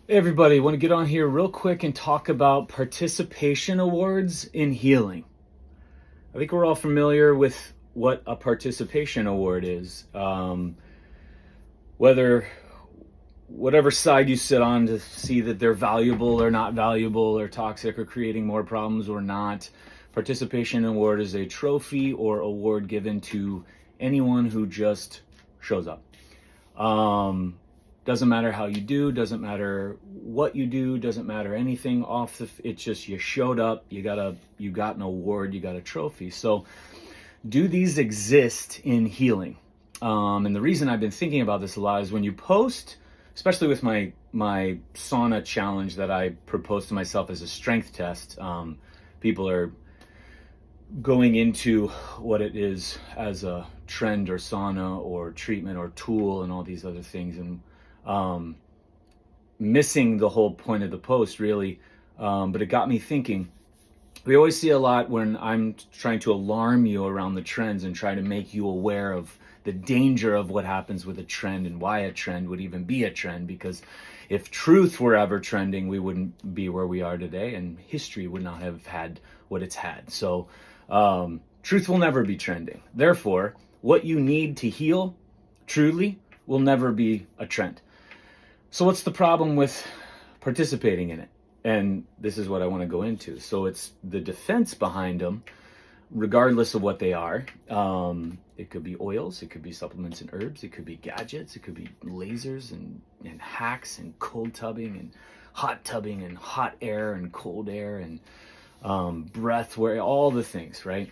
Hey everybody, want to get on here real quick and talk about participation awards in healing. I think we're all familiar with what a participation award is. Whatever side you sit on to see that they're valuable or not valuable or toxic or creating more problems or not, participation award is a trophy or award given to anyone who just shows up. Doesn't matter how you do, doesn't matter what you do, doesn't matter anything it's just you showed up, you got an award, you got a trophy. So do these exist in healing? And the reason I've been thinking about this a lot is when you post, especially with my sauna challenge that I proposed to myself as a strength test, people are going into what it is as a trend or sauna or treatment or tool and all these other things, and missing the whole point of the post really. But it got me thinking. We always see a lot when I'm trying to alarm you around the trends and try to make you aware of the danger of what happens with a trend and why a trend would even be a trend, because if truth were ever trending, we wouldn't be where we are today and history would not have had what it's had. So truth will never be trending. Therefore, what you need to heal truly will never be a trend. So what's the problem with participating in it? And this is what I want to go into. So it's the defense behind them, regardless of what they are. It could be oils, it could be supplements and herbs, it could be gadgets, it could be lasers and hacks and cold tubbing and hot air and cold air and breath work, all the things, right?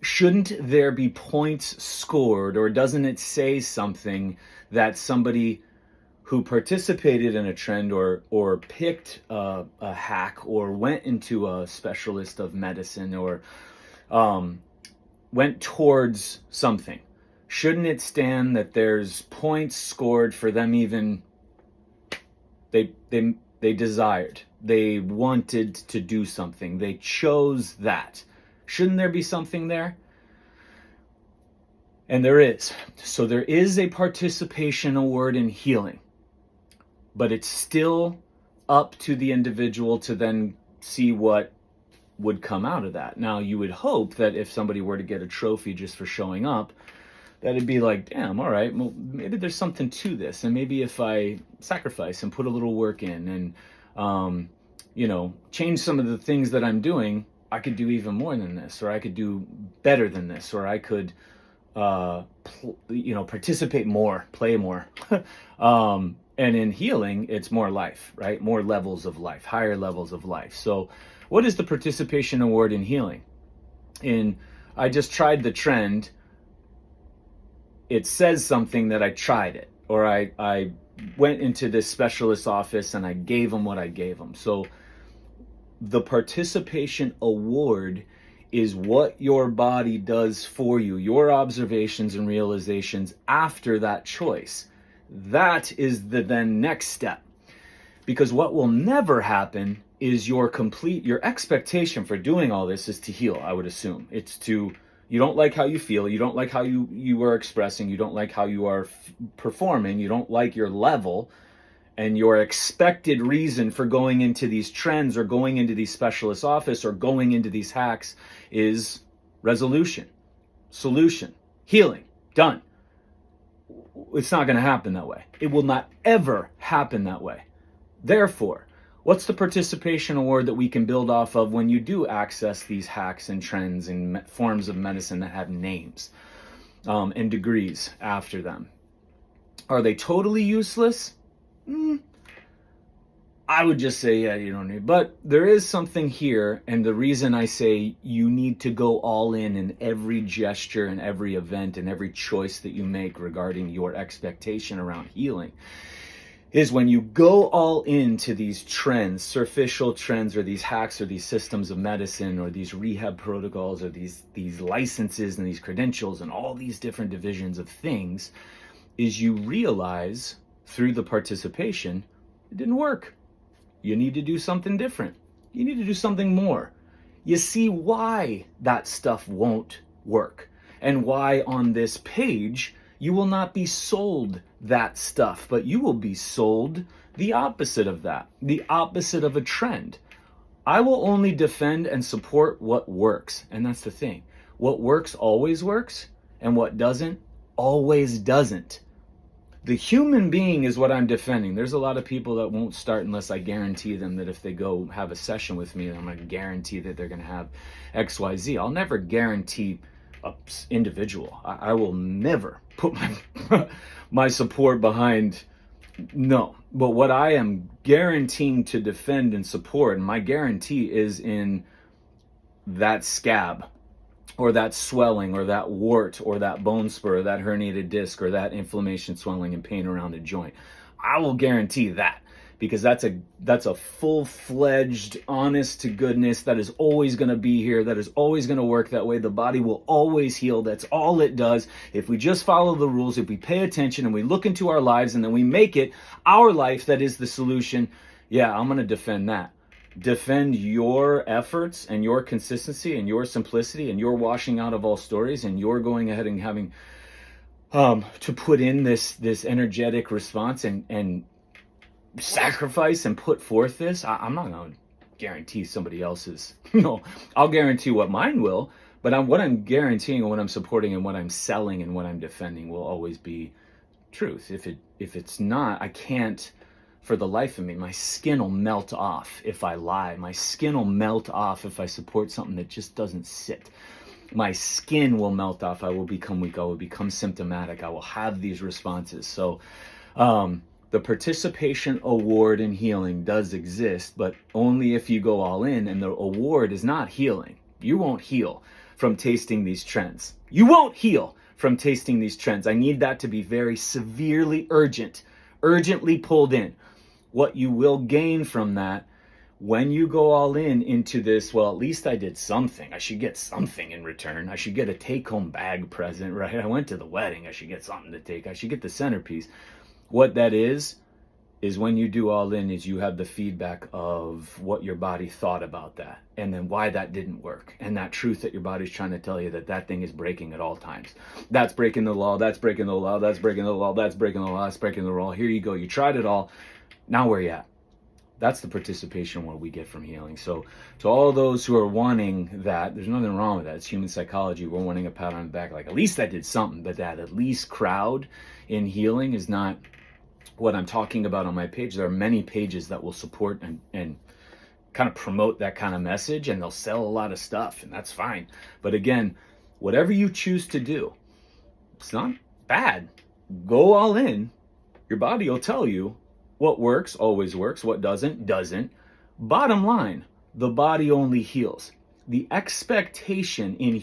Shouldn't there be points scored, or doesn't it say something that somebody who participated in a trend or picked a hack or went into a specialist of medicine or went towards something, shouldn't it stand that there's points scored for them? Even they desired, they wanted to do something, they chose that. Shouldn't there be something there? And there is. So there is a participation award in healing, but it's still up to the individual to then see what would come out of that. Now, you would hope that if somebody were to get a trophy just for showing up, that it'd be like, damn, all right, well, maybe there's something to this. And maybe if I sacrifice and put a little work in and, change some of the things that I'm doing, I could do even more than this, or I could do better than this, or I could, participate more, play more. And in healing, it's more life, right? More levels of life, higher levels of life. So what is the participation award in healing? I just tried the trend. It says something that I tried it, or I went into this specialist office and I gave them what I gave them. So the participation award is what your body does for you, your observations and realizations after that choice. That is the then next step. Because what will never happen is your expectation for doing all this is to heal, I would assume. It's to, you don't like how you feel, you don't like how you are expressing, you don't like how you are performing, you don't like your level, and your expected reason for going into these trends or going into these specialist office or going into these hacks is resolution, solution, healing, done. It's not going to happen that way. It will not ever happen that way. Therefore, what's the participation award that we can build off of when you do access these hacks and trends and forms of medicine that have names and degrees after them? Are they totally useless? I would just say, yeah, you don't need. But there is something here, and the reason I say you need to go all in every gesture and every event and every choice that you make regarding your expectation around healing is when you go all into these trends, superficial trends, or these hacks, or these systems of medicine, or these rehab protocols, or these licenses and these credentials and all these different divisions of things, is you realize through the participation, it didn't work. You need to do something different. You need to do something more. You see why that stuff won't work and why on this page You will not be sold that stuff, but you will be sold the opposite of that, the opposite of a trend. I will only defend and support what works. And that's the thing. What works always works, and what doesn't always doesn't. The human being is what I'm defending. There's a lot of people that won't start unless I guarantee them that if they go have a session with me, I'm going to guarantee that they're going to have XYZ. I'll never guarantee an individual. I will never put my support behind. No, but what I am guaranteeing to defend and support, and my guarantee is in that scab, or that swelling, or that wart, or that bone spur, or that herniated disc, or that inflammation, swelling, and pain around a joint. I will guarantee that, because that's a full-fledged, honest to goodness that is always going to be here, that is always going to work that way. The body will always heal. That's all it does. If we just follow the rules, if we pay attention and we look into our lives and then we make it our life that is the solution, yeah, I'm going to defend that. Defend your efforts and your consistency and your simplicity and your washing out of all stories and your going ahead and having to put in this energetic response and sacrifice and put forth this. I'm not going to guarantee somebody else's. No, I'll guarantee what mine will, but what I'm guaranteeing and what I'm supporting and what I'm selling and what I'm defending will always be truth. If it's not, I can't. For the life of me, my skin will melt off if I lie. My skin will melt off if I support something that just doesn't sit. My skin will melt off. I will become weak. I will become symptomatic. I will have these responses. So the participation award in healing does exist, but only if you go all in, and the award is not healing. You won't heal from tasting these trends. You won't heal from tasting these trends. I need that to be very severely urgently pulled in. What you will gain from that when you go all in into this, well, at least I did something. I should get something in return. I should get a take-home bag present, right? I went to the wedding. I should get something to take. I should get the centerpiece. What that is when you do all in is you have the feedback of what your body thought about that and then why that didn't work, and that truth that your body's trying to tell you that thing is breaking at all times. That's breaking the law. That's breaking the law. That's breaking the law. That's breaking the law. That's breaking the law. Here you go. You tried it all. Now where you at? That's the participation what we get from healing. So to all those who are wanting that, there's nothing wrong with that. It's human psychology. We're wanting a pat on the back, like at least I did something. But that at least crowd in healing is not what I'm talking about on my page. There are many pages that will support and kind of promote that kind of message, and they'll sell a lot of stuff, and that's fine. But again, whatever you choose to do, it's not bad. Go all in. Your body will tell you what works, always works. What doesn't, doesn't. Bottom line, the body only heals. The expectation in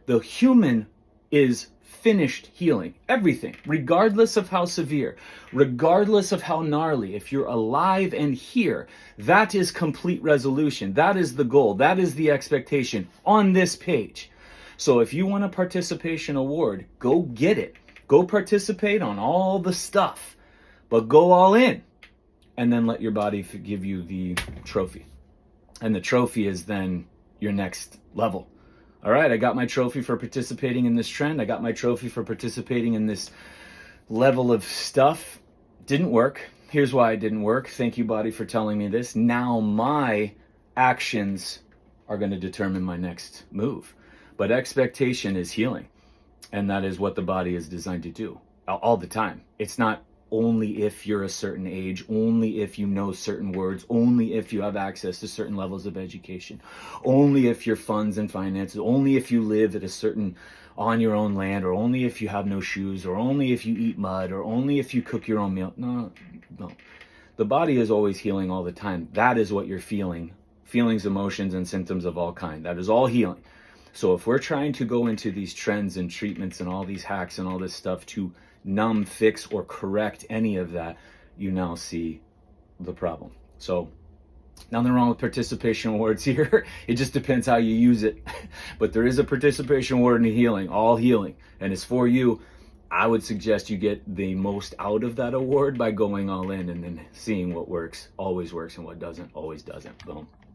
the human is finished healing. Everything, regardless of how severe, regardless of how gnarly, if you're alive and here, that is complete resolution. That is the goal. That is the expectation on this page. So if you want a participation award, go get it. Go participate on all the stuff. But go all in, and then let your body give you the trophy. And the trophy is then your next level. All right, I got my trophy for participating in this trend. I got my trophy for participating in this level of stuff. Didn't work. Here's why it didn't work. Thank you, body, for telling me this. Now my actions are going to determine my next move. But expectation is healing. And that is what the body is designed to do all the time. It's not only if you're a certain age, only if you know certain words, only if you have access to certain levels of education, only if your funds and finances, only if you live at a certain on your own land, or only if you have no shoes, or only if you eat mud, or only if you cook your own meal. No. The body is always healing all the time. That is what you're feeling. Feelings, emotions, and symptoms of all kind. That is all healing. So if we're trying to go into these trends and treatments and all these hacks and all this stuff to numb, fix, or correct any of that, you now see the problem. So nothing wrong with participation awards here. It just depends how you use it. But there is a participation award in healing, all healing, and it's for you. I would suggest you get the most out of that award by going all in and then seeing what works, always works, and what doesn't, always doesn't. Boom.